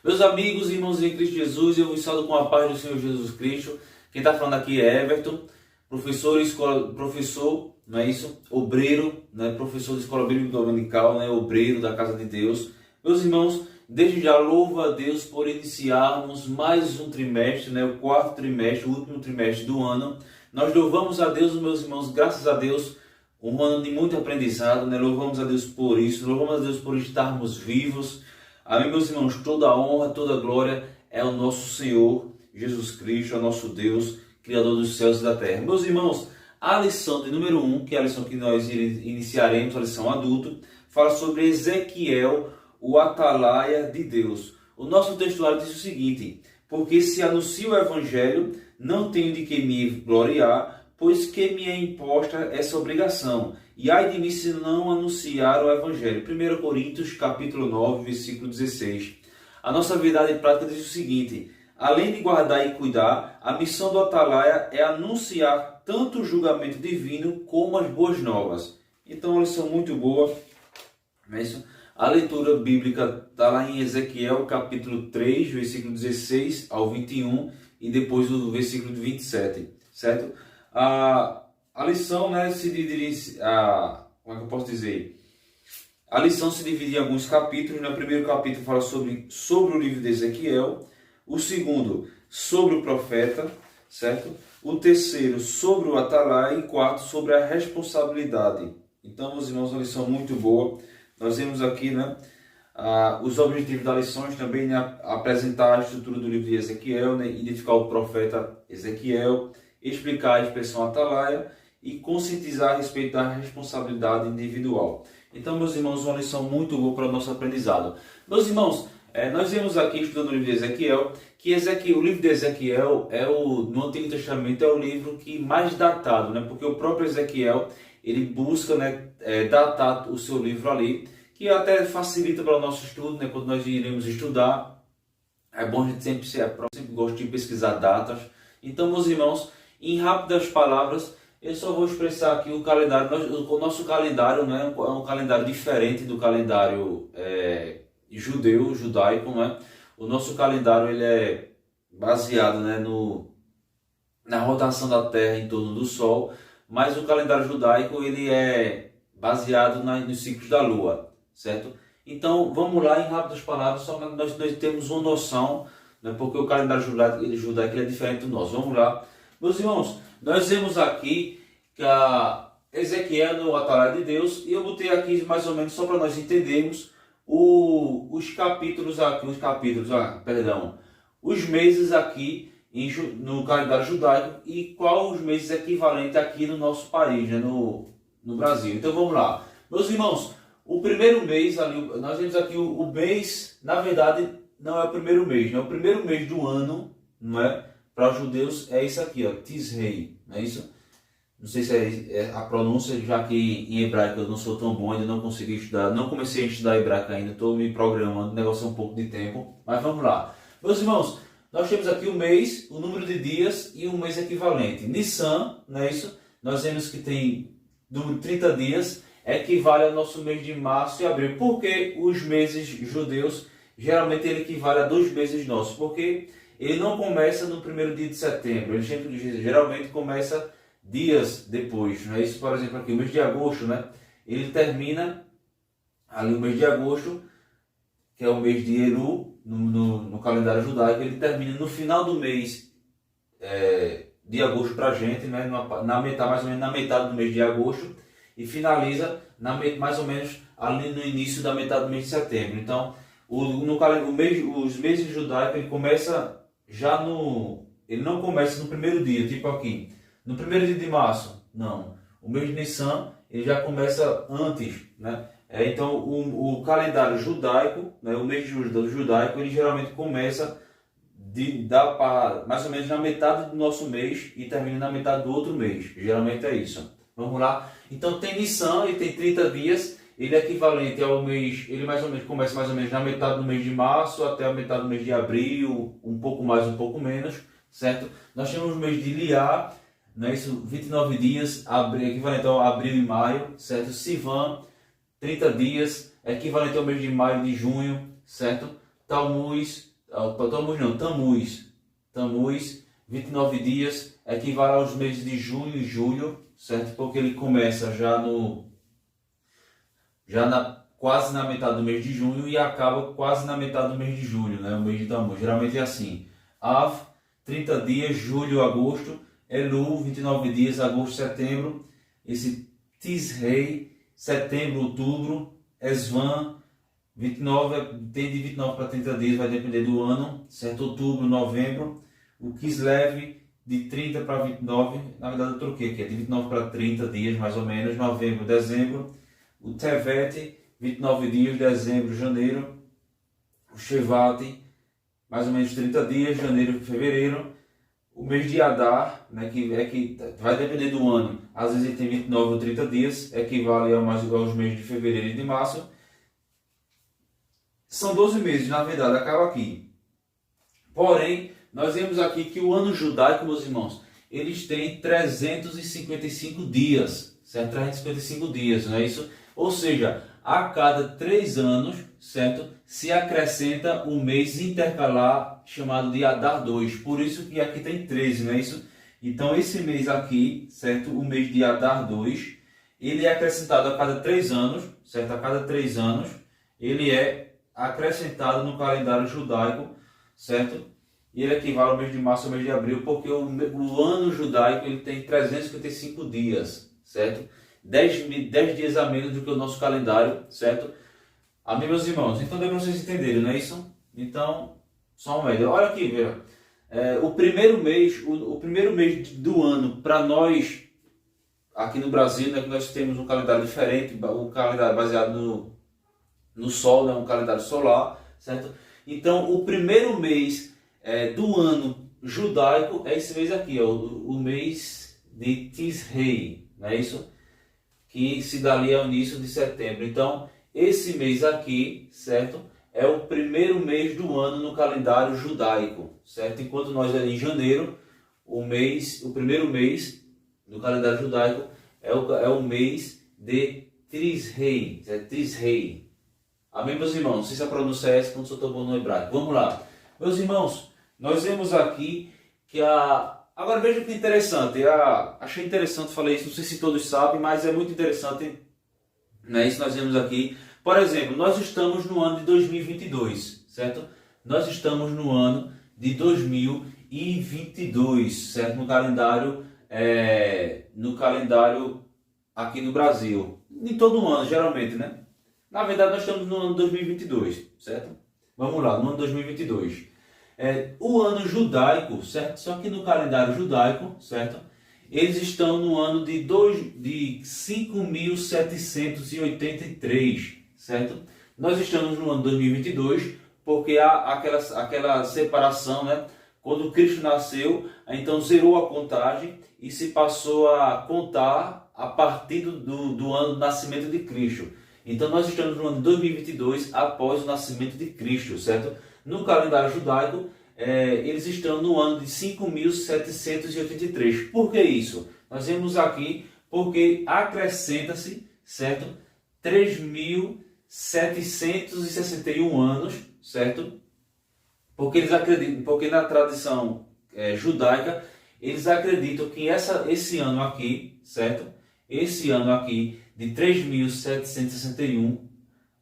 Meus amigos e irmãos em Cristo Jesus, eu vos saúdo com a paz do Senhor Jesus Cristo. Quem está falando aqui é Everton, professor, não é isso? Obreiro, né? Professor de escola bíblica dominical, né? Obreiro da casa de Deus. Meus irmãos, desde já louvo a Deus por iniciarmos mais um trimestre, né? O quarto trimestre, o último trimestre do ano. Nós louvamos a Deus, meus irmãos, graças a Deus, um ano de muito aprendizado, né? Louvamos a Deus por isso, louvamos a Deus por estarmos vivos. Amém, meus irmãos, toda a honra, toda a glória é ao nosso Senhor Jesus Cristo, ao nosso Deus, Criador dos céus e da terra. Meus irmãos, a lição de número 1, que é a lição que nós iniciaremos, a lição adulto, fala sobre Ezequiel, o atalaia de Deus. O nosso textuário diz o seguinte: porque se anuncio o Evangelho, não tenho de que me gloriar, pois que me é imposta essa obrigação. E ai de mim se não anunciar o Evangelho. 1 Coríntios, capítulo 9, versículo 16. A nossa verdade prática diz o seguinte: além de guardar e cuidar, a missão do atalaia é anunciar tanto o julgamento divino como as boas novas. Então, uma lição muito boa. A leitura bíblica está lá em Ezequiel, capítulo 3, versículo 16 ao 21 e depois do versículo 27, certo? A lição, né, se divide, como é que eu posso dizer? A lição se divide em alguns capítulos. No primeiro capítulo fala sobre o livro de Ezequiel. O segundo, sobre o profeta, certo? O terceiro, sobre o atalaia. E quarto, sobre a responsabilidade. Então, meus irmãos, uma lição muito boa. Nós vemos aqui, né, os objetivos da lição também, né, apresentar a estrutura do livro de Ezequiel, né, identificar o profeta Ezequiel, explicar a expressão atalaia e conscientizar a respeito da responsabilidade individual. Então, meus irmãos, uma lição muito boa para o nosso aprendizado. Meus irmãos, nós vemos aqui, estudando o livro de Ezequiel, que o livro de Ezequiel no Antigo Testamento é o livro que mais datado, né? Porque o próprio Ezequiel, ele busca, né, datar o seu livro ali, que até facilita para o nosso estudo, né? Quando nós iremos estudar, é bom a gente sempre gosta de pesquisar datas. Então, meus irmãos, em rápidas palavras, eu só vou expressar aqui o calendário. O nosso calendário, né, é um calendário diferente do calendário judaico, né? O nosso calendário ele é baseado, né, na rotação da Terra em torno do Sol, mas o calendário judaico ele é baseado nos ciclos da Lua, certo? Então, vamos lá, em rápidas palavras, só para nós temos uma noção, né, porque o calendário judaico ele é diferente do nosso. Vamos lá. Meus irmãos, nós vemos aqui que Ezequiel no atalaia de Deus, e eu botei aqui mais ou menos só para nós entendermos os meses aqui no calendário judaico e qual os meses equivalentes aqui no nosso país, né, no Brasil. Então vamos lá. Meus irmãos, o primeiro mês, ali, nós vemos aqui o mês, na verdade não é o primeiro mês, né? O primeiro mês do ano, não é? Para os judeus é isso aqui, ó, Tisrei, não é isso? Não sei se é a pronúncia, já que em hebraico eu não sou tão bom, ainda não consegui estudar, não comecei a estudar hebraico ainda, estou me programando, o negócio é um pouco de tempo, mas vamos lá. Meus irmãos, nós temos aqui o mês, o número de dias e um mês equivalente. Nissan, não é isso? Nós vemos que tem número de 30 dias, equivale ao nosso mês de março e abril. Por que os meses judeus, geralmente ele equivale a 2 meses nossos? Porque ele não começa no primeiro dia de setembro, ele geralmente começa dias depois, não é isso? Por exemplo, aqui o mês de agosto, né? Ele termina ali o mês de agosto, que é o mês de Eru, no calendário judaico, ele termina no final do mês de agosto para a gente, né? Mais ou menos na metade do mês de agosto, e finaliza mais ou menos ali no início da metade do mês de setembro. Então, os meses judaicos ele começa ele não começa no primeiro dia, tipo aqui, no primeiro dia de março, não. O mês de Nissan, ele já começa antes, né? Então, o calendário judaico, né, o mês judaico, ele geralmente começa mais ou menos na metade do nosso mês e termina na metade do outro mês. Geralmente é isso. Vamos lá? Então, tem Nissan, ele tem 30 dias, ele é equivalente ao mês, ele mais ou menos começa mais ou menos na metade do mês de março até a metade do mês de abril, um pouco mais, um pouco menos, certo? Nós temos o mês de Liá, não é isso? 29 dias, equivalente ao abril e maio, certo? Sivan, 30 dias, equivalente ao mês de maio e de junho, certo? Tammuz, 29 dias, equivale aos meses de junho e julho, certo? Porque ele começa quase na metade do mês de junho e acaba quase na metade do mês de julho, né? O mês de Tammuz. Geralmente é assim. Av, 30 dias, julho, agosto. Elul, 29 dias, agosto, setembro. Esse Tisrei, setembro, outubro. Esvan, 29, tem de 29 para 30 dias, vai depender do ano, certo? Outubro, novembro. O Kislev, de 30 para 29, na verdade eu troquei aqui, é de 29 para 30 dias, mais ou menos, novembro, dezembro. O Tevet, 29 dias, dezembro, janeiro. O Shevat, mais ou menos 30 dias, janeiro, fevereiro. O mês de Adar, né, que vai depender do ano, às vezes ele tem 29 ou 30 dias, equivale aos meses de fevereiro e de março. São 12 meses, na verdade, acaba aqui. Porém, nós vemos aqui que o ano judaico, meus irmãos, eles têm 355 dias, certo? 355 dias, não é isso? Ou seja, a cada 3 anos, certo? Se acrescenta um mês intercalar chamado de Adar 2. Por isso que aqui tem 13, não é isso? Então, esse mês aqui, certo? O mês de Adar 2, ele é acrescentado a cada 3 anos, certo? A cada 3 anos, ele é acrescentado no calendário judaico, certo? E ele equivale ao mês de março ao mês de abril, porque o ano judaico ele tem 355 dias, certo? 10 dias a menos do que o nosso calendário, certo? Amém, meus irmãos? Então deu para vocês entenderem, não é isso? Então, só uma média. Olha aqui, veja. O primeiro mês do ano, para nós, aqui no Brasil, né, que nós temos um calendário diferente, um calendário baseado no Sol, né, um calendário solar, certo? Então, o primeiro mês do ano judaico é esse mês aqui, ó, o mês de Tisrei, não é isso? Que se dá ali ao início de setembro. Então, esse mês aqui, certo? É o primeiro mês do ano no calendário judaico, certo? Enquanto nós ali em janeiro, o primeiro mês no calendário judaico é o mês de Tisrei, Tisrei. Amém, meus irmãos? Não sei se a pronúncia é essa, quando sou tão bom no hebraico. Vamos lá. Meus irmãos, nós vemos aqui que Agora veja que interessante. Achei interessante, falei isso, não sei se todos sabem, mas é muito interessante, né? Isso nós vemos aqui. Por exemplo, nós estamos no ano de 2022, certo? Nós estamos no ano de 2022, certo? No calendário aqui no Brasil. Em todo ano, geralmente, né? Na verdade, nós estamos no ano 2022, certo? Vamos lá, no ano 2022. O ano judaico, certo? Só que no calendário judaico, certo? Eles estão no ano de 5.783, certo? Nós estamos no ano 2022 porque há aquela separação, né? Quando Cristo nasceu, então zerou a contagem e se passou a contar a partir do ano do nascimento de Cristo. Então nós estamos no ano de 2022 após o nascimento de Cristo, certo? No calendário judaico, eles estão no ano de 5.783. Por que isso? Nós vemos aqui porque acrescenta-se, certo? 3.761 anos, certo? Porque eles acreditam, porque na tradição judaica, eles acreditam que esse ano aqui, certo? Esse ano aqui de 3.761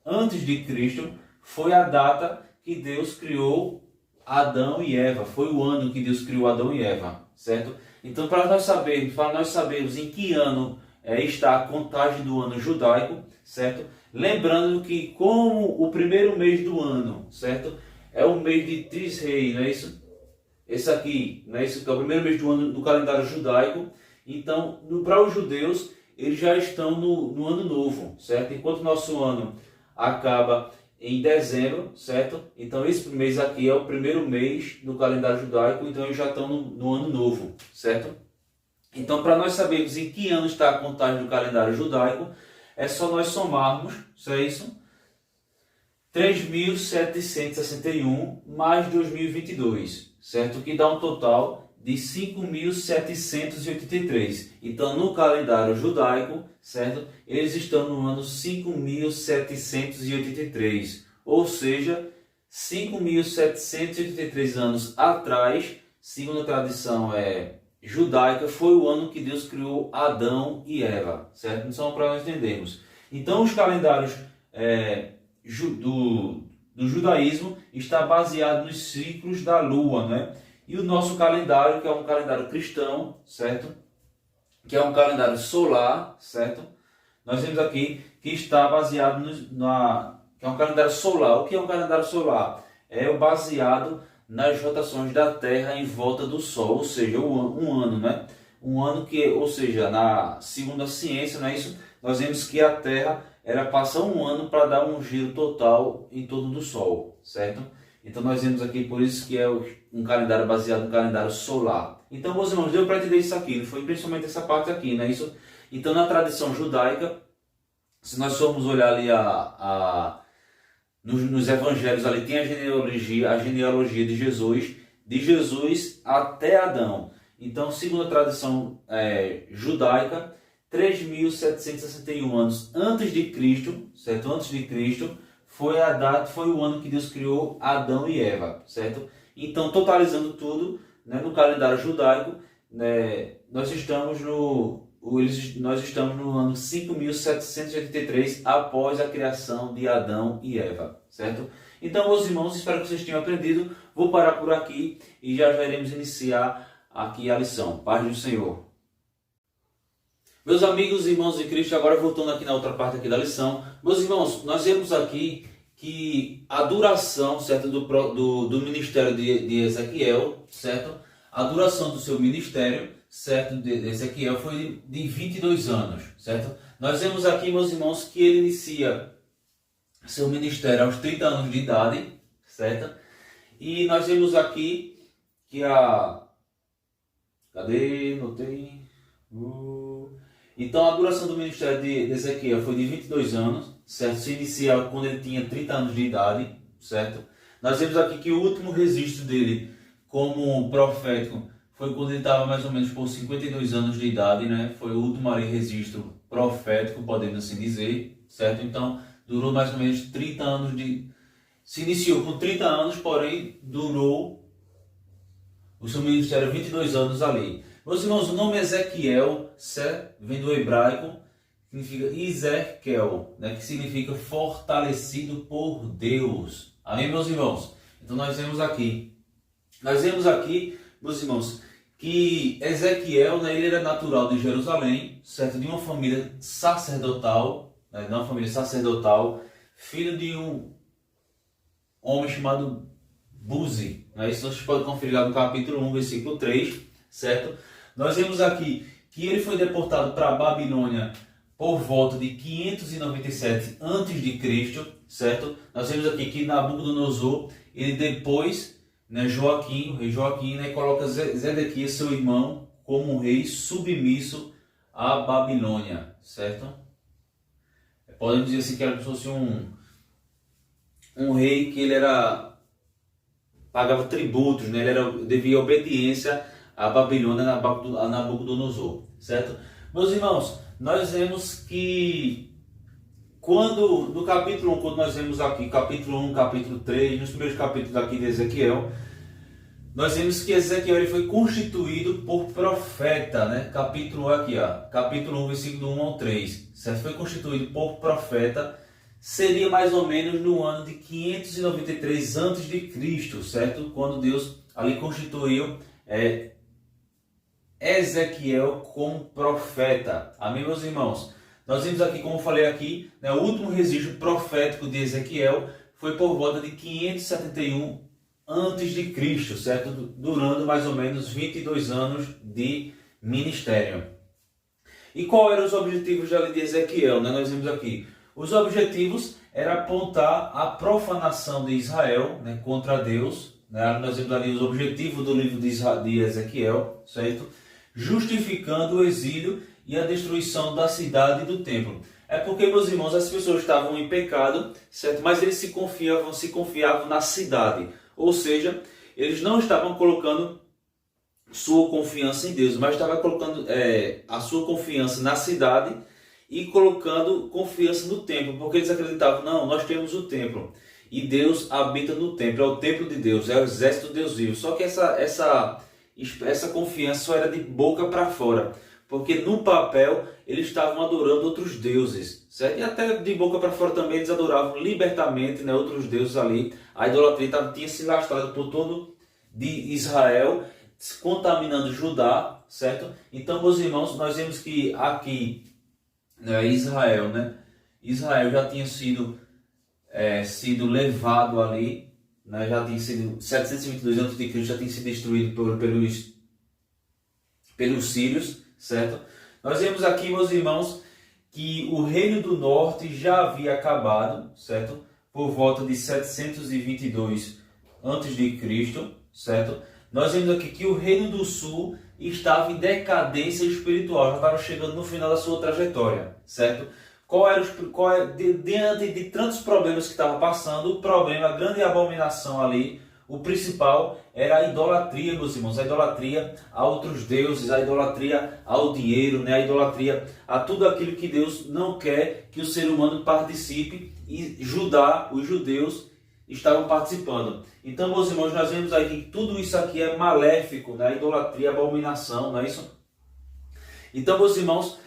antes de Cristo foi a data que Deus criou Adão e Eva. Foi o ano que Deus criou Adão e Eva, certo? Então, para nós sabermos em que ano está a contagem do ano judaico, certo? Lembrando que como o primeiro mês do ano, certo? É o mês de Tisrei, não é isso? Esse aqui, não é isso? Que é o primeiro mês do ano do calendário judaico. Então, para os judeus, eles já estão no ano novo, certo? Enquanto o nosso ano acaba em dezembro, certo? Então esse mês aqui é o primeiro mês do calendário judaico, então eles já estão no ano novo, certo? Então, para nós sabermos em que ano está a contagem do calendário judaico, é só nós somarmos, isso? 3.761 mais 2022, certo? Que dá um total de 5.783. Então, no calendário judaico, certo? Eles estão no ano 5.783. Ou seja, 5.783 anos atrás, segundo a tradição judaica, foi o ano que Deus criou Adão e Eva, certo? Então, para nós entendermos. Então, os calendários do judaísmo está baseado nos ciclos da lua, né? E o nosso calendário, que é um calendário cristão, certo? Que é um calendário solar, certo? Nós vemos aqui que está baseado que é um calendário solar. O que é um calendário solar? É o baseado nas rotações da Terra em volta do Sol, ou seja, um ano, né? Um ano que, ou seja, segundo a ciência, não é isso? Nós vemos que a Terra passa um ano para dar um giro total em torno do Sol, certo? Então nós vemos aqui, por isso que é um calendário baseado no calendário solar. Então, meus irmãos, deu para entender isso aqui, não foi principalmente essa parte aqui, não é isso? Então, na tradição judaica, se nós formos olhar ali nos evangelhos, ali tem a genealogia de Jesus até Adão. Então, segundo a tradição judaica, 3.761 anos antes de Cristo, certo? Antes de Cristo, foi o ano que Deus criou Adão e Eva, certo? Então, totalizando tudo, né, no calendário judaico, né, nós estamos no ano 5.783 após a criação de Adão e Eva, certo? Então, meus irmãos, espero que vocês tenham aprendido. Vou parar por aqui e já iremos iniciar aqui a lição. Paz do Senhor. Meus amigos e irmãos de Cristo, agora voltando aqui na outra parte aqui da lição. Meus irmãos, nós vemos aqui que a duração, certo, do ministério de Ezequiel, certo? A duração do seu ministério, certo, de Ezequiel foi de 22 anos, certo? Nós vemos aqui, meus irmãos, que ele inicia seu ministério aos 30 anos de idade, certo? E nós vemos aqui que Cadê? Notei. Então, a duração do ministério de Ezequiel foi de 22 anos, certo? Se inicia quando ele tinha 30 anos de idade, certo? Nós vemos aqui que o último registro dele como profético foi quando ele estava mais ou menos por 52 anos de idade, né? Foi o último registro profético, podemos assim dizer, certo? Então, durou mais ou menos 30 anos Se iniciou com 30 anos, porém, durou o seu ministério 22 anos ali. Meus irmãos, o nome Ezequiel vem do hebraico, significa Ezequiel, né, que significa fortalecido por Deus. Amém, meus irmãos? Então nós vemos aqui, meus irmãos, que Ezequiel, né, ele era natural de Jerusalém, certo? De uma família sacerdotal, né, filho de um homem chamado Buzi. Né? Isso vocês podem conferir lá no capítulo 1, versículo 3, certo? Nós vemos aqui que ele foi deportado para a Babilônia por volta de 597 a.C., certo? Nós vemos aqui que Nabucodonosor, ele depois, né, o rei Joaquim, né, coloca Zedequias, seu irmão, como um rei submisso à Babilônia, certo? Podemos dizer assim que era como se fosse um rei que ele pagava tributos, né? Ele devia obediência à Babilônia, a Nabucodonosor, certo? Meus irmãos, nós vemos que no capítulo 1, quando nós vemos aqui, capítulo 1, capítulo 3, nos primeiros capítulos aqui de Ezequiel, nós vemos que Ezequiel ele foi constituído por profeta, né? Capítulo 1, versículo 1 ao 3, certo? Foi constituído por profeta, seria mais ou menos no ano de 593 a.C., certo? Quando Deus ali constituiu Ezequiel como profeta. Amém, meus irmãos? Nós vimos aqui, como eu falei aqui, né, o último registro profético de Ezequiel foi por volta de 571 a.C., certo? Durando mais ou menos 22 anos de ministério. E qual eram os objetivos de Ezequiel, né? Nós vimos aqui. Os objetivos eram apontar a profanação de Israel, né, contra Deus. Né? Nós vemos ali os objetivos do livro de Ezequiel, certo? Justificando o exílio e a destruição da cidade e do templo. É porque, meus irmãos, as pessoas estavam em pecado, certo? Mas eles se confiavam na cidade. Ou seja, eles não estavam colocando sua confiança em Deus, mas estavam colocando a sua confiança na cidade e colocando confiança no templo, porque eles acreditavam, não, nós temos o templo. e Deus habita no templo, é o templo de Deus, é o exército de Deus vivo. Só que essa confiança só era de boca para fora, porque no papel eles estavam adorando outros deuses, certo? E até de boca para fora também eles adoravam libertamente, né, outros deuses ali. A idolatria tinha se lastrado por todo de Israel, contaminando Judá, certo? Então, meus irmãos, nós vemos que aqui, né, Israel já tinha sido levado ali, né, já tinha sido 722 a.C., já tinha sido destruído pelos sírios, certo? Nós vemos aqui, meus irmãos, que o reino do norte já havia acabado, certo? Por volta de 722 a.C., certo? Nós vemos aqui que o reino do sul estava em decadência espiritual, já estava chegando no final da sua trajetória, certo? Diante de tantos problemas que estava passando, o problema, a grande abominação ali, o principal era a idolatria, meus irmãos, a idolatria a outros deuses, a idolatria ao dinheiro, né? A idolatria a tudo aquilo que Deus não quer que o ser humano participe, e os judeus estavam participando. Então, meus irmãos, nós vemos aí que tudo isso aqui é maléfico, né? A idolatria, a abominação, não é isso? Então, meus irmãos,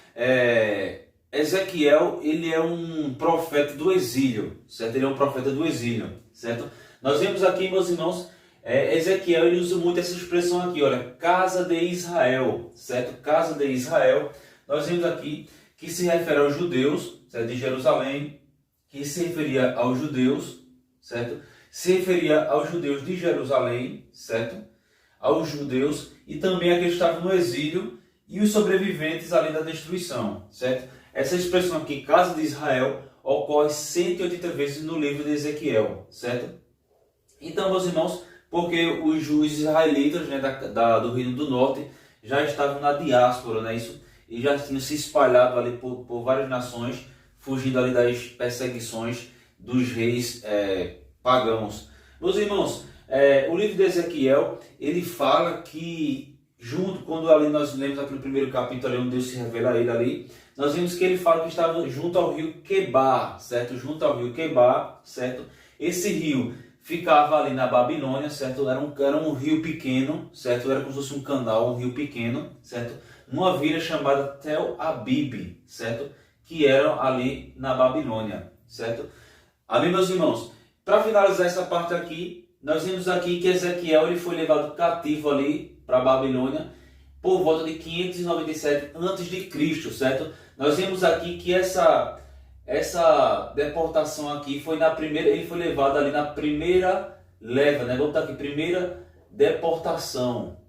Ezequiel, ele é um profeta do exílio, certo? Ele é um profeta do exílio, certo? Nós vemos aqui, meus irmãos, Ezequiel, ele usa muito essa expressão aqui, olha, casa de Israel, certo? Casa de Israel. Nós vemos aqui que se refere aos judeus, certo? De Jerusalém, que se referia aos judeus, certo? Se referia aos judeus de Jerusalém, certo? Aos judeus e também a que estavam no exílio e os sobreviventes ali da destruição, certo? Essa expressão aqui, casa de Israel, ocorre 180 vezes no livro de Ezequiel, certo? Então, meus irmãos, porque os israelitas, né, do Reino do Norte já estavam na diáspora, né, isso, e já tinham se espalhado ali por várias nações, fugindo ali das perseguições dos reis pagãos. Meus irmãos, o livro de Ezequiel, ele fala que, quando ali nós lemos aqui no primeiro capítulo, ali, onde Deus se revela a ele ali, nós vemos que ele fala que estava junto ao rio Quebar, certo? Junto ao rio Quebar, certo? Esse rio ficava ali na Babilônia, certo? Era um rio pequeno, certo? Era como se fosse um canal, um rio pequeno, certo? Numa vila chamada Tel Abib, certo? Que era ali na Babilônia, certo? Amém, meus irmãos? Para finalizar essa parte aqui, nós vemos aqui que Ezequiel ele foi levado cativo ali para a Babilônia por volta de 597 a.C., certo? Nós vemos aqui que essa deportação aqui foi ele foi levado ali na primeira leva, né? Vamos botar aqui, primeira deportação.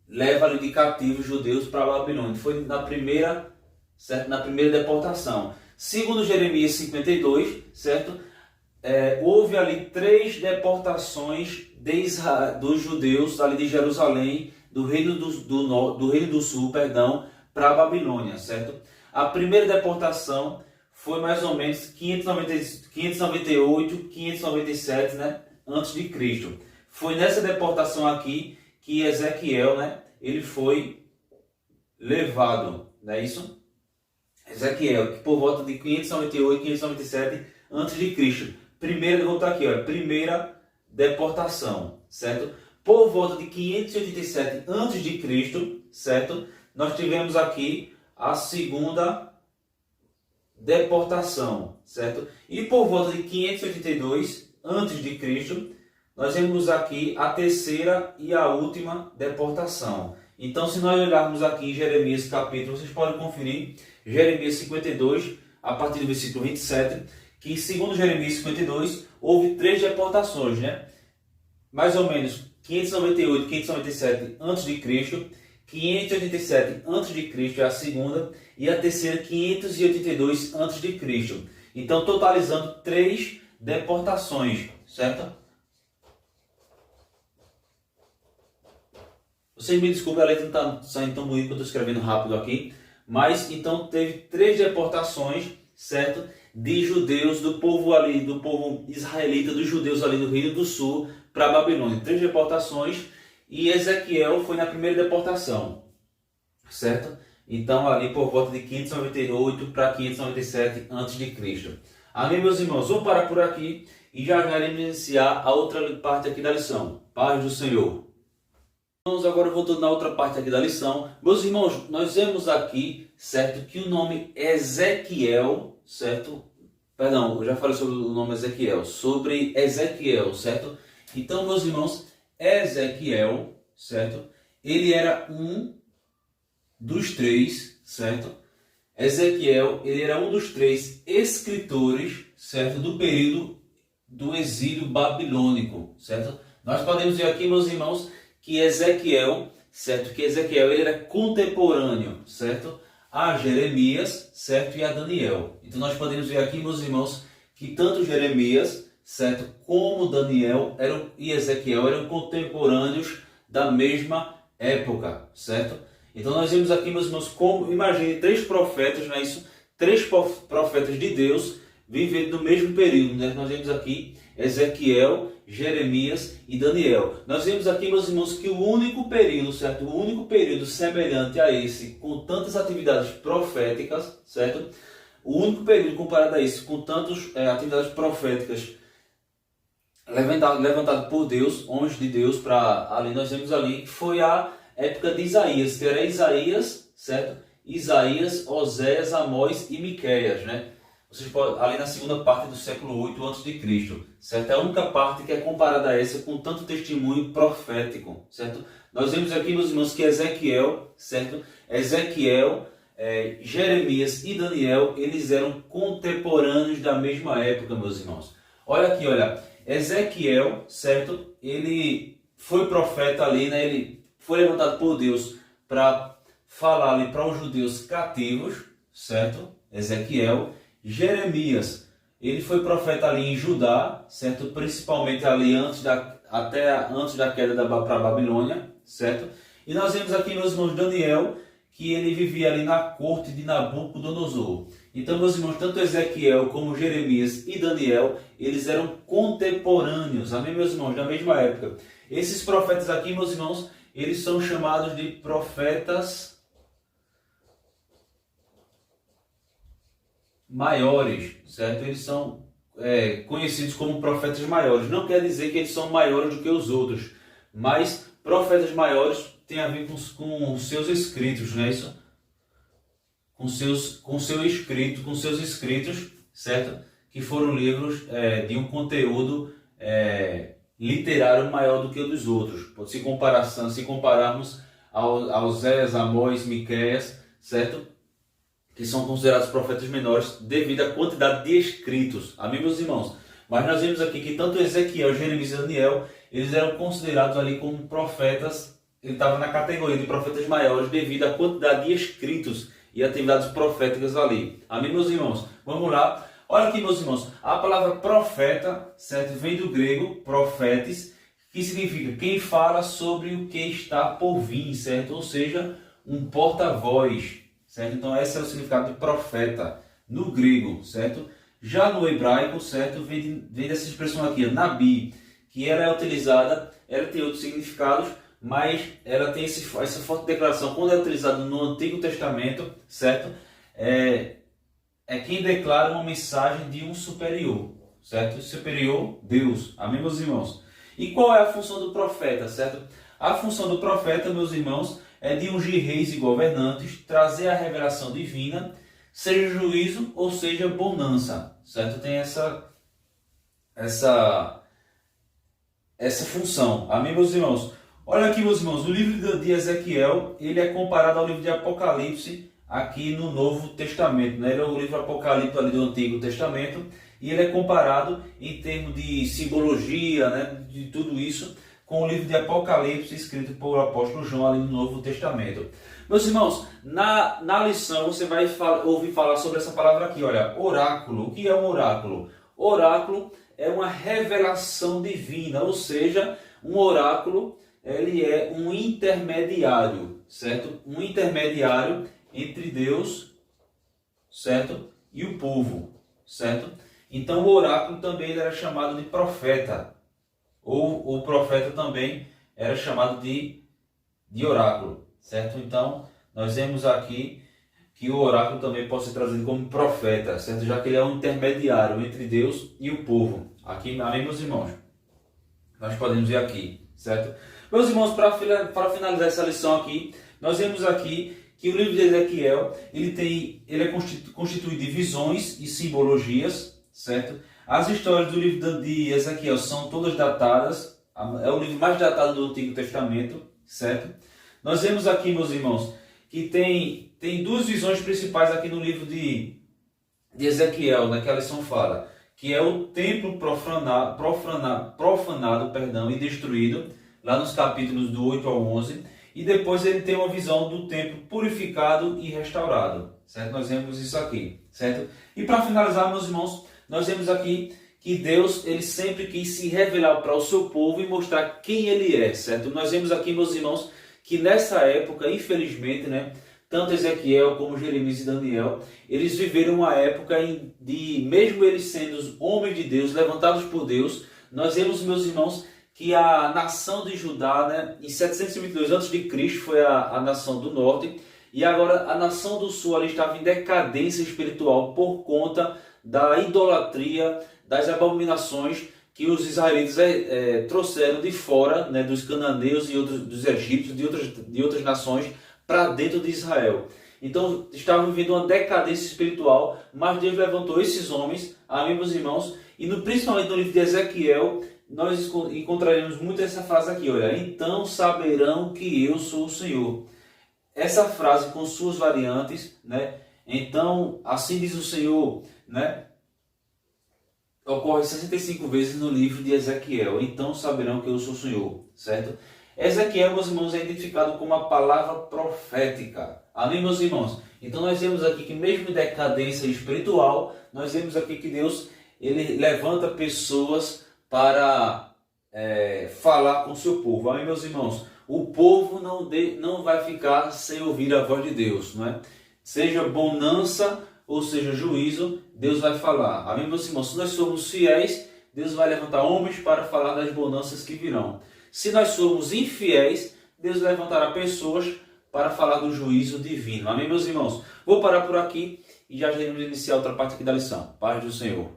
Leva ali de cativos judeus para a Babilônia. Foi na primeira, certo? Na primeira deportação. Segundo Jeremias 52, certo? Houve ali 3 deportações dos judeus ali de Jerusalém, do Reino do Sul, para a Babilônia, certo? A primeira deportação foi mais ou menos 598, 597, né, antes de Cristo. Foi nessa deportação aqui que Ezequiel, né, ele foi levado, não é isso? Ezequiel, que por volta de 598, 597 antes de Cristo. Primeira, vou botar aqui, ó, primeira deportação, certo? Por volta de 587 antes de Cristo, certo? Nós tivemos aqui a segunda deportação, certo? E por volta de 582 antes de Cristo, nós vemos aqui a terceira e a última deportação. Então, se nós olharmos aqui em Jeremias capítulo, vocês podem conferir Jeremias 52, a partir do versículo 27, que segundo Jeremias 52, houve 3 deportações, né? Mais ou menos 598, 597 a.C., 587 a.C. é a segunda, e a terceira 582 a.C. Então, totalizando 3 deportações, certo? Vocês me desculpem, a letra não está saindo tão bonita, porque eu estou escrevendo rápido aqui. Mas, então, teve 3 deportações, certo? De judeus, do povo israelita, dos judeus ali do Reino do Sul, para a Babilônia. 3 deportações, e Ezequiel foi na primeira deportação, certo? Então, ali por volta de 598 para 597 a.C. Amém, meus irmãos? Vamos parar por aqui. e já já iremos iniciar a outra parte aqui da lição. Paz do Senhor. Vamos agora voltando na outra parte aqui da lição. Meus irmãos, nós vemos aqui, certo, que o nome Ezequiel, certo? Perdão, eu já falei sobre o nome Ezequiel, sobre Ezequiel, certo? Então, meus irmãos, Ezequiel, certo? Ele era um dos três, certo? Ezequiel, ele era um dos três escritores, certo? Do período do exílio babilônico, certo? Nós podemos ver aqui, meus irmãos, que Ezequiel, certo? Que Ezequiel ele era contemporâneo, certo? A Jeremias, certo? E a Daniel. Então nós podemos ver aqui, meus irmãos, que tanto Jeremias, certo? Como Daniel e Ezequiel eram contemporâneos da mesma época, certo? Então nós vemos aqui, meus irmãos, como, imagine, três profetas, não é isso? Três profetas de Deus vivendo no mesmo período, né? Nós vemos aqui Ezequiel, Jeremias e Daniel. Nós vemos aqui, meus irmãos, que o único período, certo? O único período semelhante a esse, com tantas atividades proféticas, certo? O único período comparado a esse, com tantas atividades proféticas levantado por Deus, homens de Deus, para ali nós vemos ali, que foi a época de Isaías, que era Isaías, certo? Isaías, Oséias, Amós e Miqueias, né? Vocês podem, ali na segunda parte do século 8 a.C., certo? É a única parte que é comparada a essa com tanto testemunho profético, certo? Nós vemos aqui, meus irmãos, que Ezequiel, certo? Ezequiel, Jeremias e Daniel, eles eram contemporâneos da mesma época, meus irmãos. Olha aqui, olha, Ezequiel, certo? Ele foi profeta ali, né? Ele foi levantado por Deus para falar ali para os judeus cativos, certo? Ezequiel. Jeremias, ele foi profeta ali em Judá, certo? Principalmente ali até antes da queda para a Babilônia, certo? E nós vemos aqui, meus irmãos, Daniel, que ele vivia ali na corte de Nabucodonosor. Então, meus irmãos, tanto Ezequiel como Jeremias e Daniel, eles eram contemporâneos, amém, meus irmãos, da mesma época. Esses profetas aqui, meus irmãos, eles são chamados de profetas maiores, certo? Eles são conhecidos como profetas maiores. Não quer dizer que eles são maiores do que os outros, mas profetas maiores têm a ver com os seus escritos, não é isso? Com seus escritos, certo? Que foram livros de um conteúdo literário maior do que o dos outros. Se compararmos aos Oséias, Amós, Miqueias, certo? Que são considerados profetas menores devido à quantidade de escritos. Amém, meus irmãos? Mas nós vemos aqui que tanto Ezequiel, Jeremias e Daniel, eles eram considerados ali como profetas, ele estava na categoria de profetas maiores devido à quantidade de escritos e atividades proféticas ali. Amém, meus irmãos? Vamos lá. Olha aqui, meus irmãos, a palavra profeta, certo, vem do grego profetes, que significa quem fala sobre o que está por vir, certo? Ou seja, um porta-voz, certo? Então esse é o significado de profeta no grego, certo? Já no hebraico, certo, vem dessa expressão aqui, nabi, que ela é utilizada, ela tem outros significados, mas ela tem essa forte declaração. Quando é utilizada no Antigo Testamento, certo? É quem declara uma mensagem de um superior, certo? Superior, Deus. Amém, meus irmãos? E qual é a função do profeta, certo? A função do profeta, meus irmãos, é de ungir reis e governantes, trazer a revelação divina, seja juízo ou seja bonança, certo? Tem essa função. Amém, meus irmãos? Olha aqui, meus irmãos, o livro de Ezequiel, ele é comparado ao livro de Apocalipse, aqui no Novo Testamento, né? Ele é o livro Apocalipse ali do Antigo Testamento e ele é comparado em termos de simbologia, né? De tudo isso, com o livro de Apocalipse escrito por apóstolo João ali no Novo Testamento. Meus irmãos, na lição você vai ouvir falar sobre essa palavra aqui, olha, oráculo. O que é um oráculo? Oráculo é uma revelação divina, ou seja, um oráculo ele é um intermediário, certo? Um intermediário entre Deus, certo? E o povo, certo? Então o oráculo também ele era chamado de profeta, ou o profeta também era chamado de oráculo, certo? Então nós vemos aqui que o oráculo também pode ser trazido como profeta, certo? Já que ele é um intermediário entre Deus e o povo. Aqui, amém, meus irmãos? Nós podemos ver aqui, certo? Meus irmãos, para finalizar essa lição aqui, nós vemos aqui que o livro de Ezequiel, ele é constituído de visões e simbologias, certo? As histórias do livro de Ezequiel são todas datadas, é o livro mais datado do Antigo Testamento, certo? Nós vemos aqui, meus irmãos, que tem duas visões principais aqui no livro de Ezequiel, né, que a lição fala, que é o templo profanado, e destruído, lá nos capítulos do 8 ao 11, e depois ele tem uma visão do templo purificado e restaurado, certo? Nós vemos isso aqui, certo? E para finalizar, meus irmãos, nós vemos aqui que Deus, ele sempre quis se revelar para o seu povo e mostrar quem ele é, certo? Nós vemos aqui, meus irmãos, que nessa época, infelizmente, né, tanto Ezequiel como Jeremias e Daniel, eles viveram uma época de, mesmo eles sendo homens de Deus, levantados por Deus, nós vemos, meus irmãos, que a nação de Judá, né, em 722 a.C., foi a nação do norte, e agora a nação do sul ali estava em decadência espiritual por conta da idolatria, das abominações que os israelitas trouxeram de fora, né, dos cananeus e dos egípcios, de outras nações, para dentro de Israel. Então estavam vivendo uma decadência espiritual, mas Deus levantou esses homens, amém, meus irmãos, e principalmente no livro de Ezequiel, nós encontraremos muito essa frase aqui, olha, então saberão que eu sou o Senhor. Essa frase com suas variantes, né? Então, assim diz o Senhor, né? Ocorre 65 vezes no livro de Ezequiel. Então saberão que eu sou o Senhor, certo? Ezequiel, meus irmãos, é identificado como uma palavra profética. Amém, meus irmãos? Então nós vemos aqui que mesmo em decadência espiritual, nós vemos aqui que Deus, ele levanta pessoas para falar com o seu povo. Amém, meus irmãos? O povo não vai ficar sem ouvir a voz de Deus, não é? Seja bonança ou seja juízo, Deus vai falar. Amém, meus irmãos? Se nós somos fiéis, Deus vai levantar homens para falar das bonanças que virão. Se nós somos infiéis, Deus levantará pessoas para falar do juízo divino. Amém, meus irmãos? Vou parar por aqui e já iremos iniciar outra parte aqui da lição. Paz do Senhor.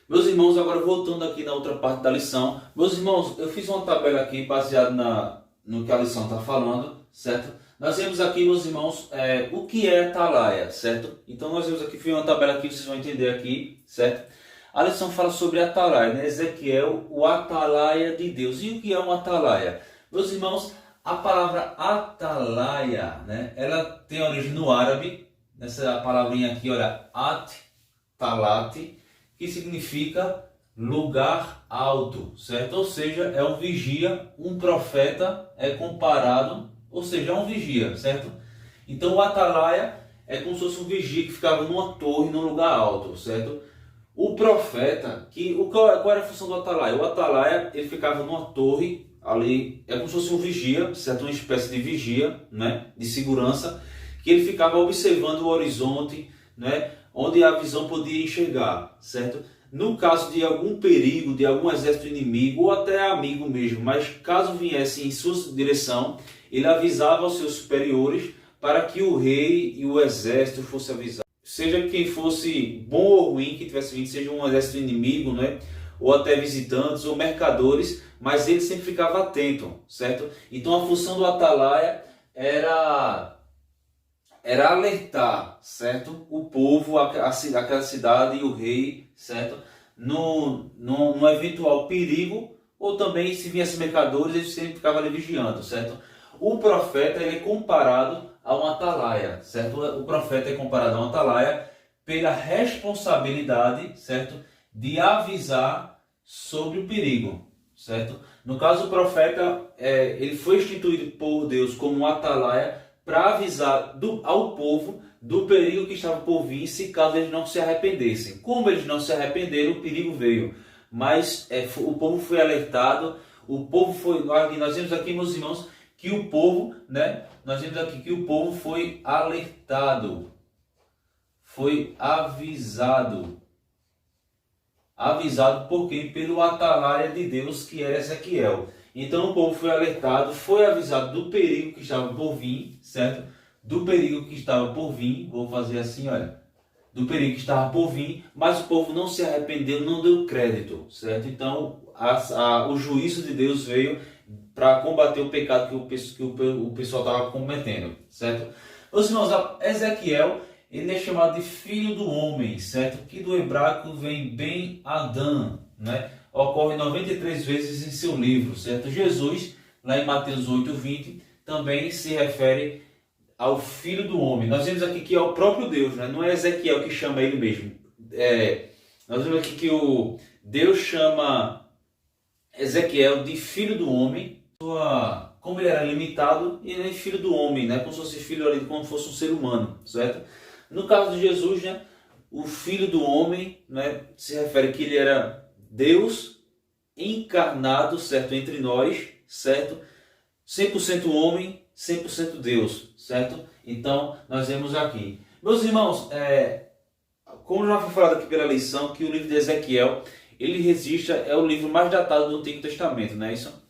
Meus irmãos, agora voltando aqui na outra parte da lição. Meus irmãos, eu fiz uma tabela aqui baseada no que a lição está falando, certo? Nós vemos aqui, meus irmãos, o que é atalaia, certo? Então nós vemos aqui, fiz uma tabela aqui, vocês vão entender aqui, certo? A lição fala sobre atalaia, né? Ezequiel, o atalaia de Deus. E o que é um atalaia? Meus irmãos, a palavra atalaia, né? Ela tem origem no árabe, nessa palavrinha aqui, olha, at-talati, que significa lugar alto, certo? Ou seja, é um vigia, um profeta é comparado, ou seja, é um vigia, certo? Então o atalaia é como se fosse um vigia que ficava numa torre, num lugar alto, certo? O profeta, qual era a função do atalaia? O atalaia, ele ficava numa torre, ali, é como se fosse um vigia, certo? Uma espécie de vigia, né? De segurança, que ele ficava observando o horizonte, né? Onde a visão podia enxergar, certo? No caso de algum perigo, de algum exército inimigo, ou até amigo mesmo, mas caso viesse em sua direção, ele avisava aos seus superiores para que o rei e o exército fossem avisados. Seja quem fosse bom ou ruim que tivesse vindo, seja um exército inimigo, né? Ou até visitantes ou mercadores, mas ele sempre ficava atento, certo? Então a função do atalaia era alertar, certo? O povo, aquela cidade e o rei, certo? No eventual perigo, ou também se viessem mercadores, eles sempre ficavam ali vigiando, certo? O profeta, ele é comparado a um atalaia, certo? O profeta é comparado a um atalaia pela responsabilidade, certo? De avisar sobre o perigo, certo? No caso, o profeta, ele foi instituído por Deus como um atalaia para avisar ao povo do perigo que estava por vir, se caso eles não se arrependessem. Como eles não se arrependeram, o perigo veio. Mas o povo foi alertado, nós vemos aqui, meus irmãos, que o povo, né? Nós vemos aqui que o povo foi alertado, foi avisado. Avisado por quem? Pelo atalaia de Deus, que era Ezequiel. Então o povo foi alertado, foi avisado do perigo que estava por vir, certo? Do perigo que estava por vir, vou fazer assim, olha. do perigo que estava por vir, mas o povo não se arrependeu, não deu crédito, certo? Então o juízo de Deus veio para combater o pecado que o pessoal estava cometendo, certo? Meus irmãos, Ezequiel, ele é chamado de filho do homem, certo? Que do hebraico vem Ben Adão, né? Ocorre 93 vezes em seu livro, certo? Jesus, lá em Mateus 8:20, também se refere ao filho do homem. Nós vemos aqui que é o próprio Deus, né? Não é Ezequiel que chama ele mesmo. Nós vemos aqui que o Deus chama Ezequiel de filho do homem. Como ele era limitado, ele é filho do homem, né? Como se fosse filho ali, como se fosse um ser humano, certo? No caso de Jesus, né? O filho do homem, né? Se refere que ele era Deus encarnado, certo? Entre nós, certo? 100% homem, 100% Deus, certo? Então, nós vemos aqui. Meus irmãos, como já foi falado aqui pela lição, que o livro de Ezequiel, ele registra, é o livro mais datado do Antigo Testamento, não é isso?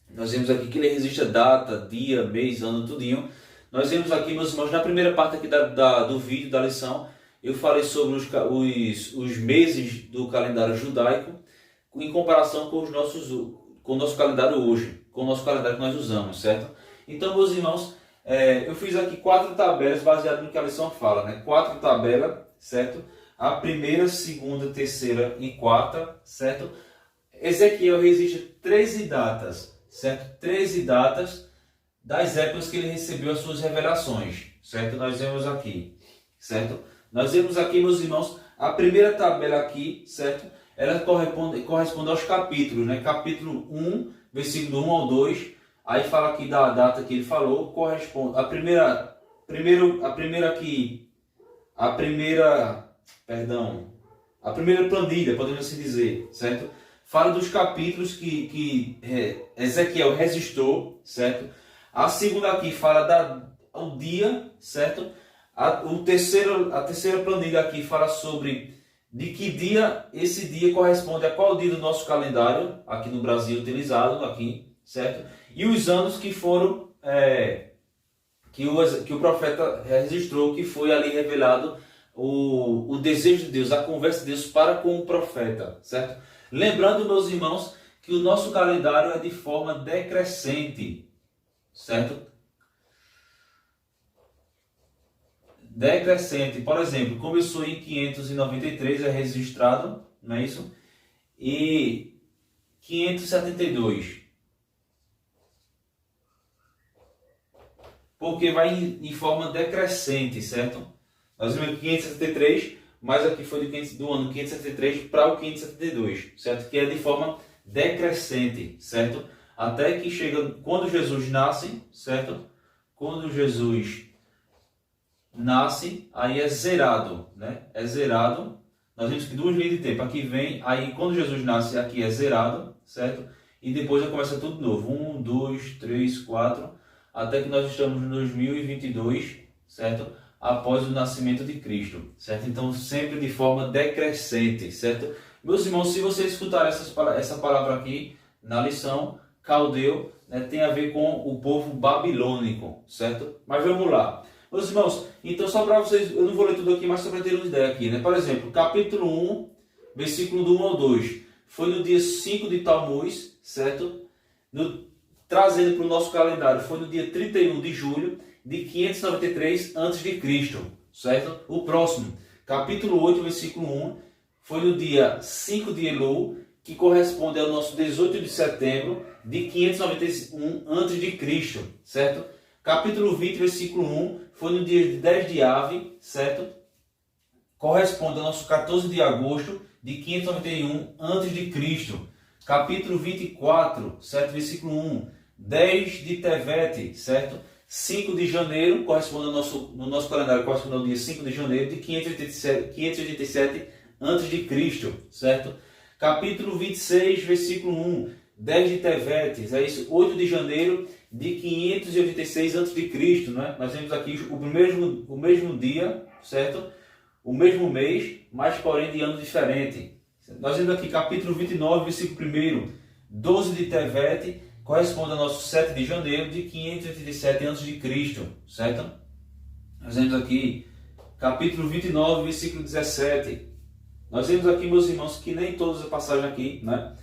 Nós vemos aqui que ele registra data, dia, mês, ano, tudinho. Nós vemos aqui, meus irmãos, na primeira parte aqui do vídeo, da lição, eu falei sobre os meses do calendário judaico em comparação com o nosso calendário hoje, com o nosso calendário que nós usamos, certo? Então, meus irmãos, eu fiz aqui 4 tabelas baseadas no que a lição fala, né? 4 tabelas, certo? A primeira, segunda, terceira e quarta, certo? Ezequiel registra 13 datas, certo? 13 datas das épocas que ele recebeu as suas revelações, certo? Nós vemos aqui, certo? Nós vemos aqui, meus irmãos, a primeira tabela aqui, certo? Ela corresponde aos capítulos, né? Capítulo 1, versículo 1 ao 2, aí fala aqui da data que ele falou, corresponde. A primeira planilha, podemos assim dizer, certo? Fala dos capítulos que Ezequiel registrou, certo? A segunda aqui fala o dia, certo? A terceira planilha aqui fala sobre de que dia esse dia corresponde a qual dia do nosso calendário, aqui no Brasil utilizado, aqui, certo? E os anos que foram, que o profeta registrou, que foi ali revelado o desejo de Deus, a conversa de Deus para com o profeta, certo? Lembrando, meus irmãos, que o nosso calendário é de forma decrescente, certo? Decrescente, por exemplo, começou em 593, é registrado, não é isso? E 572. Porque vai em forma decrescente, certo? Nós vimos 573, mas aqui foi do ano 573 para o 572, certo? Que é de forma decrescente, certo? Até que chega quando Jesus nasce, certo? Quando Jesus nasce, aí é zerado, né? É zerado. Nós vemos que 2 linhas de tempo. Aqui vem, aí quando Jesus nasce, aqui é zerado, certo? E depois já começa tudo de novo. 1, 2, 3, 4, até que nós estamos em 2022, certo? Após o nascimento de Cristo, certo? Então, sempre de forma decrescente, certo? Meus irmãos, se vocês escutarem essa palavra aqui na lição, caldeu, né, tem a ver com o povo babilônico, certo? Mas vamos lá. Meus irmãos, então só para vocês, eu não vou ler tudo aqui, mas só para ter uma ideia aqui, né? Por exemplo, capítulo 1, versículo do 1 ao 2, foi no dia 5 de Tammuz, certo? Trazendo para o nosso calendário, foi no dia 31 de julho de 593 a.C., certo? O próximo, capítulo 8, versículo 1, foi no dia 5 de Elul, que corresponde ao nosso 18 de setembro de 591 a.C., certo? Capítulo 20, versículo 1, foi no dia 10 de Ave, certo? Corresponde ao nosso 14 de agosto de 591 a.C. Capítulo 24, certo? Versículo 1, 10 de Tevete, certo? 5 de janeiro, corresponde no nosso calendário, corresponde ao dia 5 de janeiro de 587 a.C., certo? Capítulo 26, versículo 1, 10 de Tevetes, é isso, 8 de janeiro de 586 a.C., né? Nós temos aqui o mesmo dia, certo? O mesmo mês, mas porém de ano diferente. Nós temos aqui capítulo 29, versículo 1, 12 de Tevete, corresponde ao nosso 7 de janeiro de 587 a.C., certo? Nós temos aqui capítulo 29, versículo 17. Nós vemos aqui, meus irmãos, que nem todas as passagens aqui, né?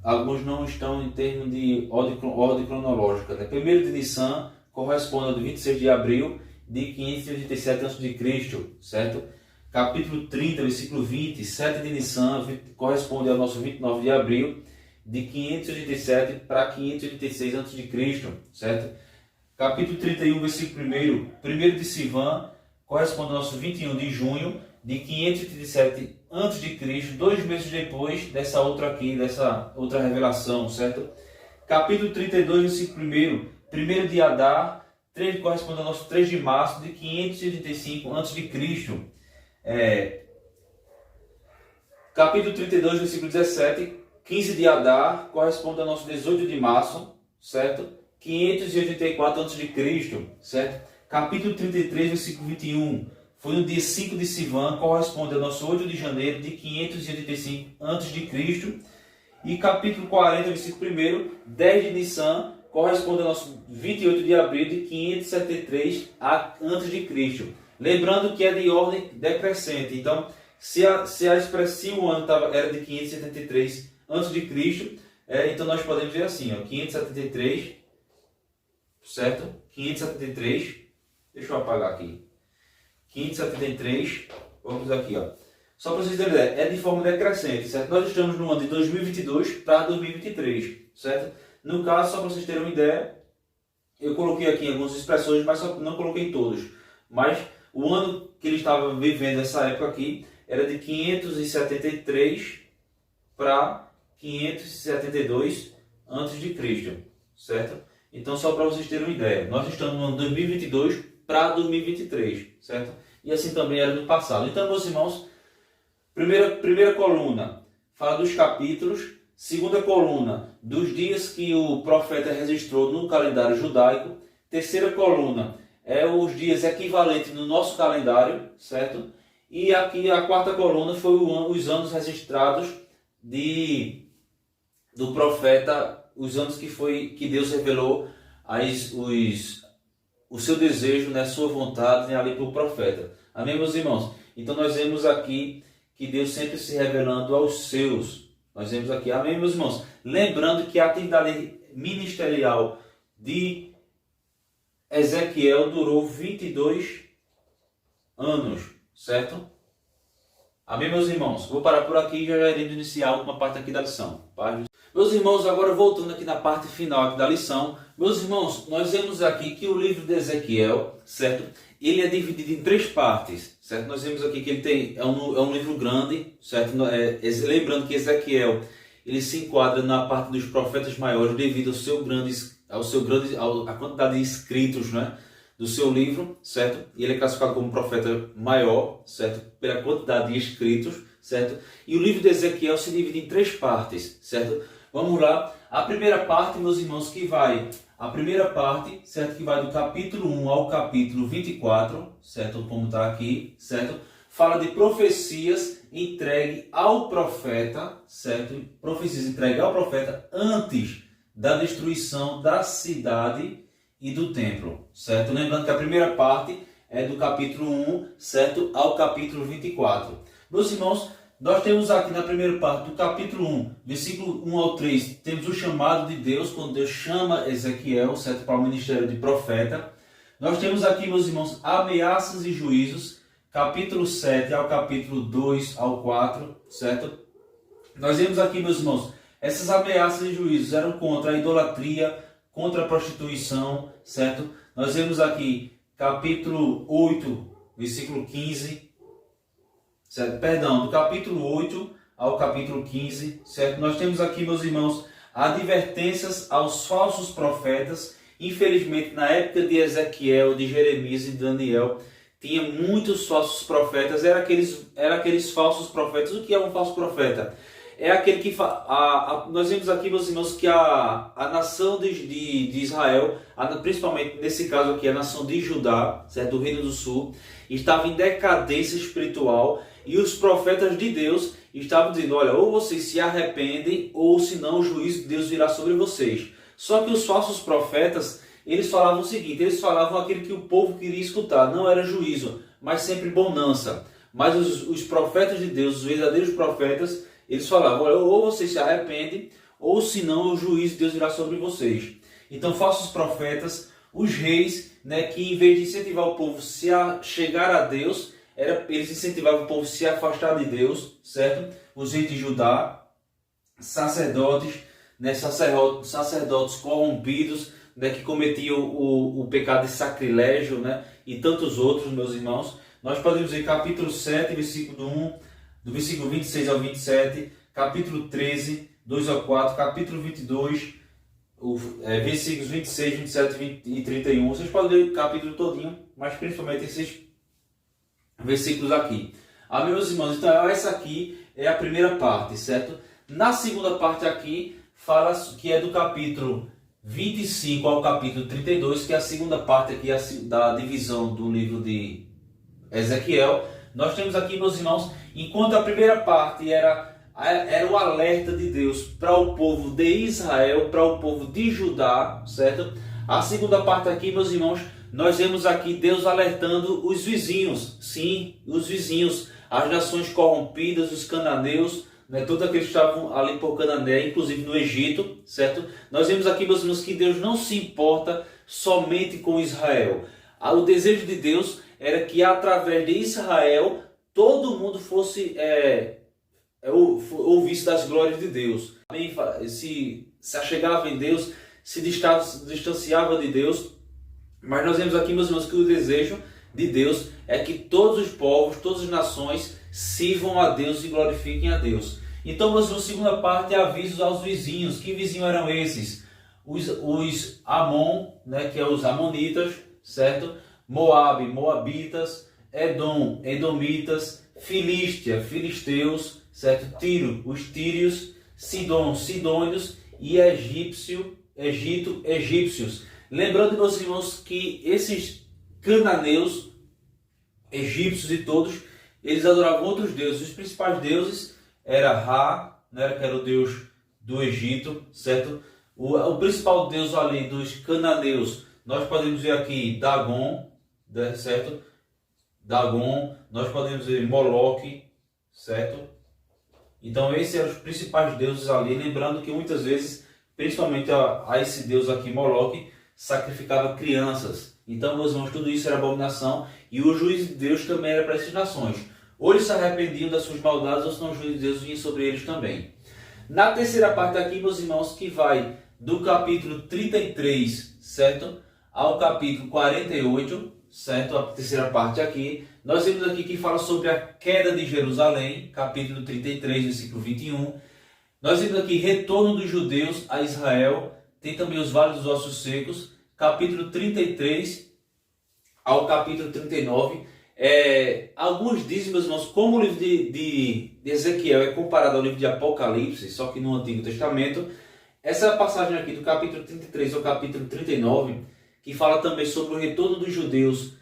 Alguns não estão em termos de ordem cronológica. Né? Primeiro de Nissan corresponde ao de 26 de abril de 587 a.C., certo? Capítulo 30, versículo 20, 7 de Nissan corresponde ao nosso 29 de abril de 587 para 586 a.C., certo? Capítulo 31, versículo 1, 1 de Sivan corresponde ao nosso 21 de junho de 587 a.C., 2 meses depois dessa outra revelação, certo? Capítulo 32, versículo 1, 1 de Adar, corresponde ao nosso 3 de março de 585 a.C. Capítulo 32, versículo 17, 15 de Adar, corresponde ao nosso 18 de março, certo? 584 a.C., certo? Capítulo 33, versículo 21, foi no dia 5 de Sivan, corresponde ao nosso 8 de janeiro de 585 a.C. E capítulo 40, versículo 1, 10 de Nissan, corresponde ao nosso 28 de abril de 573 a.C. Lembrando que é de ordem decrescente. Então, se o ano era de 573 a.C., então nós podemos dizer assim, ó, 573, certo? 573, deixa eu apagar aqui. 573, vamos aqui, ó. Só para vocês terem ideia, é de forma decrescente, certo? Nós estamos no ano de 2022 para 2023, certo? No caso, só para vocês terem uma ideia, eu coloquei aqui algumas expressões, mas só não coloquei todas. Mas o ano que ele estava vivendo nessa época aqui era de 573 para 572 a.C., certo? Então, só para vocês terem uma ideia, nós estamos no ano 2022 para 2023, certo? E assim também era no passado. Então, meus irmãos, primeira coluna fala dos capítulos, segunda coluna dos dias que o profeta registrou no calendário judaico, terceira coluna é os dias equivalentes no nosso calendário, certo? E aqui a quarta coluna foi os anos registrados do profeta, os anos que Deus revelou o seu desejo, né, sua vontade, né, ali para o profeta. Amém, meus irmãos? Então nós vemos aqui que Deus sempre se revelando aos seus. Nós vemos aqui, amém, meus irmãos? Lembrando que a atividade ministerial de Ezequiel durou 22 anos, certo? Amém, meus irmãos? Vou parar por aqui e já iremos iniciar a última parte aqui da lição. Meus irmãos, agora voltando aqui na parte final aqui da lição, meus irmãos, nós vemos aqui que o livro de Ezequiel, certo? Ele é dividido em 3 partes, certo? Nós vemos aqui que ele é um livro grande, certo? Lembrando que Ezequiel, ele se enquadra na parte dos profetas maiores devido à quantidade de escritos, né, do seu livro, certo? E ele é classificado como profeta maior, certo? Pela quantidade de escritos, certo? E o livro de Ezequiel se divide em 3 partes, certo? Vamos lá. A primeira parte, meus irmãos, certo? Que vai do capítulo 1 ao capítulo 24, certo? Como está aqui, certo? Fala de profecias entregue ao profeta, certo? Profecias entregue ao profeta antes da destruição da cidade e do templo, certo? Lembrando que a primeira parte é do capítulo 1, certo? Ao capítulo 24. Meus irmãos, nós temos aqui na primeira parte do capítulo 1, versículo 1 ao 3, temos o chamado de Deus, quando Deus chama Ezequiel, certo? Para o ministério de profeta. Nós temos aqui, meus irmãos, ameaças e juízos, capítulo 7 ao capítulo 2 ao 4, certo? Nós vemos aqui, meus irmãos, essas ameaças e juízos eram contra a idolatria, contra a prostituição, certo? Nós vemos aqui capítulo 8, versículo 15, certo? Perdão, do capítulo 8 ao capítulo 15, certo? Nós temos aqui, meus irmãos, advertências aos falsos profetas. Infelizmente, na época de Ezequiel, de Jeremias e de Daniel, tinha muitos falsos profetas. Era aqueles falsos profetas. O que é um falso profeta? É aquele que... nós vemos aqui, meus irmãos, que a nação de Israel, principalmente nesse caso aqui, a nação de Judá, certo? Do Reino do Sul, estava em decadência espiritual, e os profetas de Deus estavam dizendo, olha, ou vocês se arrependem, ou senão o juízo de Deus virá sobre vocês. Só que os falsos profetas, eles falavam o seguinte, eles falavam aquilo que o povo queria escutar, não era juízo, mas sempre bonança. Mas os profetas de Deus, os verdadeiros profetas, eles falavam, ou vocês se arrependem, ou senão o juízo de Deus virá sobre vocês. Então, falsos profetas, os reis, né, que em vez de incentivar o povo a chegar a Deus, eles incentivavam o povo a se afastar de Deus, certo? Os reis de Judá, sacerdotes, né, sacerdotes corrompidos, né, que cometiam o pecado de sacrilégio, né, e tantos outros, meus irmãos. Nós podemos ver capítulo 7, versículo 1, do versículo 26 ao 27, capítulo 13, 2 ao 4, capítulo 22, versículos 26, 27 e 31. Vocês podem ler o capítulo todinho, mas principalmente esses versículos aqui. Meus irmãos, então essa aqui é a primeira parte, certo? Na segunda parte aqui, fala que é do capítulo 25 ao capítulo 32, que é a segunda parte aqui da divisão do livro de Ezequiel. Nós temos aqui, meus irmãos, enquanto a primeira parte era o alerta de Deus para o povo de Israel, para o povo de Judá, certo? A segunda parte aqui, meus irmãos, nós vemos aqui Deus alertando os vizinhos, sim, os vizinhos, as nações corrompidas, os cananeus, né, todos aqueles que estavam ali por Canané, inclusive no Egito, certo? Nós vemos aqui, meus irmãos, que Deus não se importa somente com Israel. O desejo de Deus era que através de Israel todo mundo fosse ouvisse das glórias de Deus. Se achegava em Deus, se distanciava de Deus. Mas nós vemos aqui, meus irmãos, que o desejo de Deus é que todos os povos, todas as nações sirvam a Deus e glorifiquem a Deus. Então, meus irmãos, a segunda parte é avisos aos vizinhos. Que vizinhos eram esses? Os Amon, né, que é os amonitas, certo? Moabe, moabitas, Edom, edomitas, Filístia, filisteus, certo? Tiro, os tírios, Sidom, sidônios e Egito, egípcios. Lembrando, meus irmãos, que esses cananeus, egípcios e todos, eles adoravam outros deuses. Os principais deuses era Ra, né, que era o deus do Egito, certo? O principal deus ali dos cananeus, nós podemos ver aqui Dagon, certo? Dagon, nós podemos ver Moloque, certo? Então esses eram os principais deuses ali, lembrando que muitas vezes, principalmente a esse deus aqui, Moloque, sacrificava crianças. Então, meus irmãos, tudo isso era abominação, e o juízo de Deus também era para essas nações. Ou eles se arrependiam das suas maldades, ou senão o juízo de Deus vinha sobre eles também. Na terceira parte aqui, meus irmãos, que vai do capítulo 33, certo? Ao capítulo 48, certo? A terceira parte aqui. Nós vemos aqui que fala sobre a queda de Jerusalém, capítulo 33, versículo 21. Nós vemos aqui retorno dos judeus a Israel. Tem também os vales dos ossos secos, capítulo 33 ao capítulo 39. Alguns dizem, meus irmãos, como o livro de Ezequiel é comparado ao livro de Apocalipse, só que no Antigo Testamento, essa passagem aqui do capítulo 33 ao capítulo 39, que fala também sobre o retorno dos judeus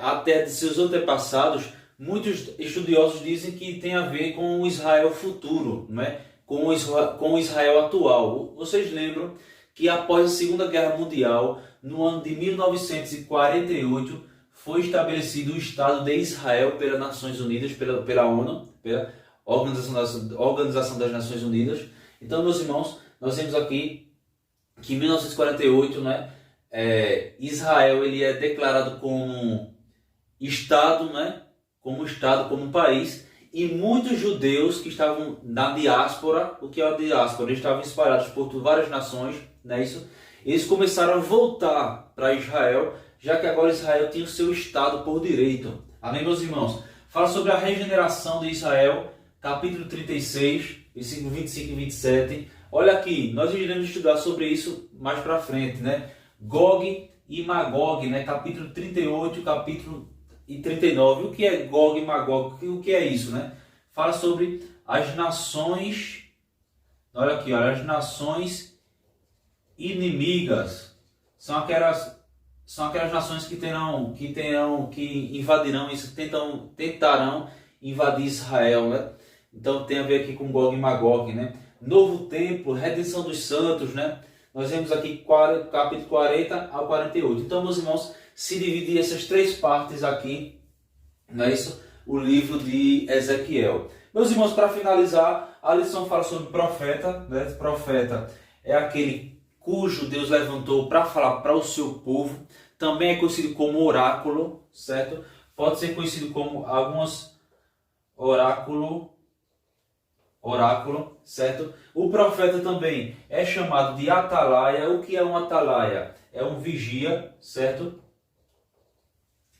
até de seus antepassados, muitos estudiosos dizem que tem a ver com o Israel futuro, né? com o Israel atual. Vocês lembram que após a Segunda Guerra Mundial, no ano de 1948, foi estabelecido o Estado de Israel pelas Nações Unidas, pela ONU, pela Organização das Nações Unidas. Então, meus irmãos, nós vemos aqui que em 1948, né, Israel ele é declarado como Estado, né, como um país, e muitos judeus que estavam na diáspora, o que é a diáspora? Eles estavam espalhados por várias nações, não é isso? Eles começaram a voltar para Israel, já que agora Israel tinha o seu Estado por direito. Amém, meus irmãos? Fala sobre a regeneração de Israel, capítulo 36, versículo 25 e 27. Olha aqui, nós iremos estudar sobre isso mais para frente, né? Gog e Magog, né? Capítulo 38, capítulo e 39. O que é Gog e Magog? O que é isso, né? Fala sobre as nações, olha aqui, olha, as nações inimigas. São aquelas nações que invadirão isso, tentarão invadir Israel, né? Então tem a ver aqui com Gog e Magog, né? Novo templo, redenção dos santos, né? Nós vemos aqui capítulo 40 ao 48. Então, meus irmãos, se dividir essas três partes aqui, não é isso? O livro de Ezequiel. Meus irmãos, para finalizar, a lição fala sobre profeta, né? Profeta é aquele cujo Deus levantou para falar para o seu povo. Também é conhecido como oráculo, certo? Pode ser conhecido como algumas oráculo, certo? O profeta também é chamado de atalaia. O que é um atalaia? É um vigia, certo?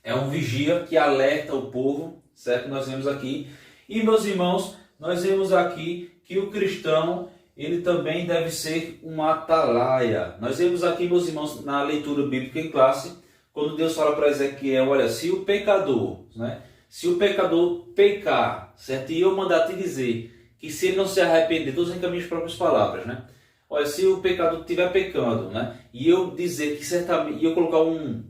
É um vigia que alerta o povo, certo? Nós vemos aqui. E, meus irmãos, nós vemos aqui que o cristão, ele também deve ser um atalaia. Nós vemos aqui, meus irmãos, na leitura bíblica em classe, quando Deus fala para Ezequiel, olha, se o pecador, né? Se o pecador pecar, certo? E eu mandar te dizer que se ele não se arrepender, estou usando as minhas próprias palavras, né? Olha, se o pecador estiver pecando, né? E eu dizer que certamente, e eu colocar um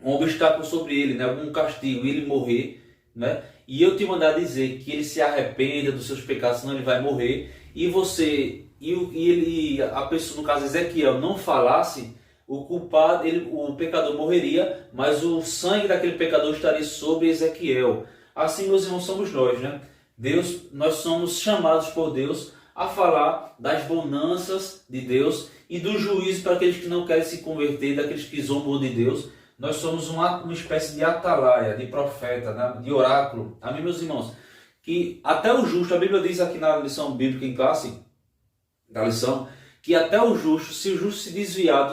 obstáculo sobre ele, né? Algum castigo, e ele morrer, né? E eu te mandar dizer que ele se arrependa dos seus pecados, senão ele vai morrer, e você, a pessoa, no caso Ezequiel, não falasse, o culpado, o pecador morreria, mas o sangue daquele pecador estaria sobre Ezequiel. Assim, meus irmãos, somos nós, né? Nós somos chamados por Deus a falar das bonanças de Deus e do juízo para aqueles que não querem se converter, daqueles que zombam de Deus. Nós somos uma espécie de atalaia, de profeta, né? De oráculo. Amém, meus irmãos? Que até o justo, a Bíblia diz aqui na lição bíblica em classe, da lição, que até o justo, se o justo se desviar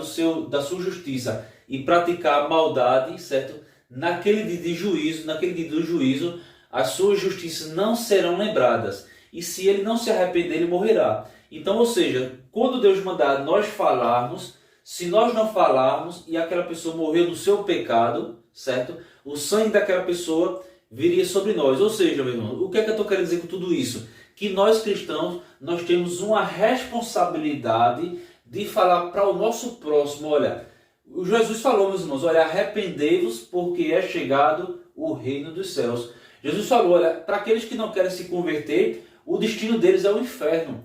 da sua justiça e praticar maldade, certo? Naquele dia do juízo, as suas justiças não serão lembradas. E se ele não se arrepender, ele morrerá. Então, ou seja, quando Deus mandar nós falarmos, se nós não falarmos e aquela pessoa morreu no seu pecado, certo? O sangue daquela pessoa viria sobre nós. Ou seja, meu irmão, o que é que eu estou querendo dizer com tudo isso? Que nós cristãos, nós temos uma responsabilidade de falar para o nosso próximo, olha, o Jesus falou, meus irmãos, olha, arrependei-vos porque é chegado o reino dos céus. Jesus falou, olha, para aqueles que não querem se converter, o destino deles é o inferno.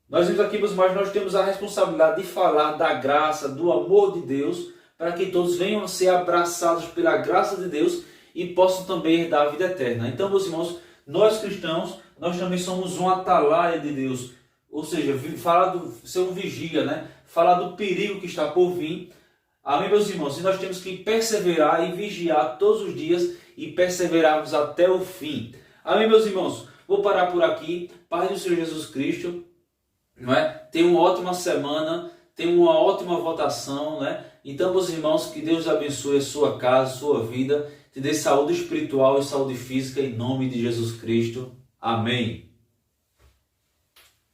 Nós vimos aqui, meus irmãos, nós temos a responsabilidade de falar da graça, do amor de Deus, para que todos venham a ser abraçados pela graça de Deus e possam também herdar a vida eterna. Então, meus irmãos, nós cristãos, nós também somos um atalaia de Deus. Ou seja, ser um vigia, né? Falar do perigo que está por vir. Amém, meus irmãos? E nós temos que perseverar e vigiar todos os dias e perseverarmos até o fim. Amém, meus irmãos? Vou parar por aqui. Paz do Senhor Jesus Cristo. Não é? Tenha uma ótima semana. Tenha uma ótima votação, né? Então, meus irmãos, que Deus abençoe a sua casa, a sua vida. Te dê saúde espiritual e saúde física em nome de Jesus Cristo. Amém.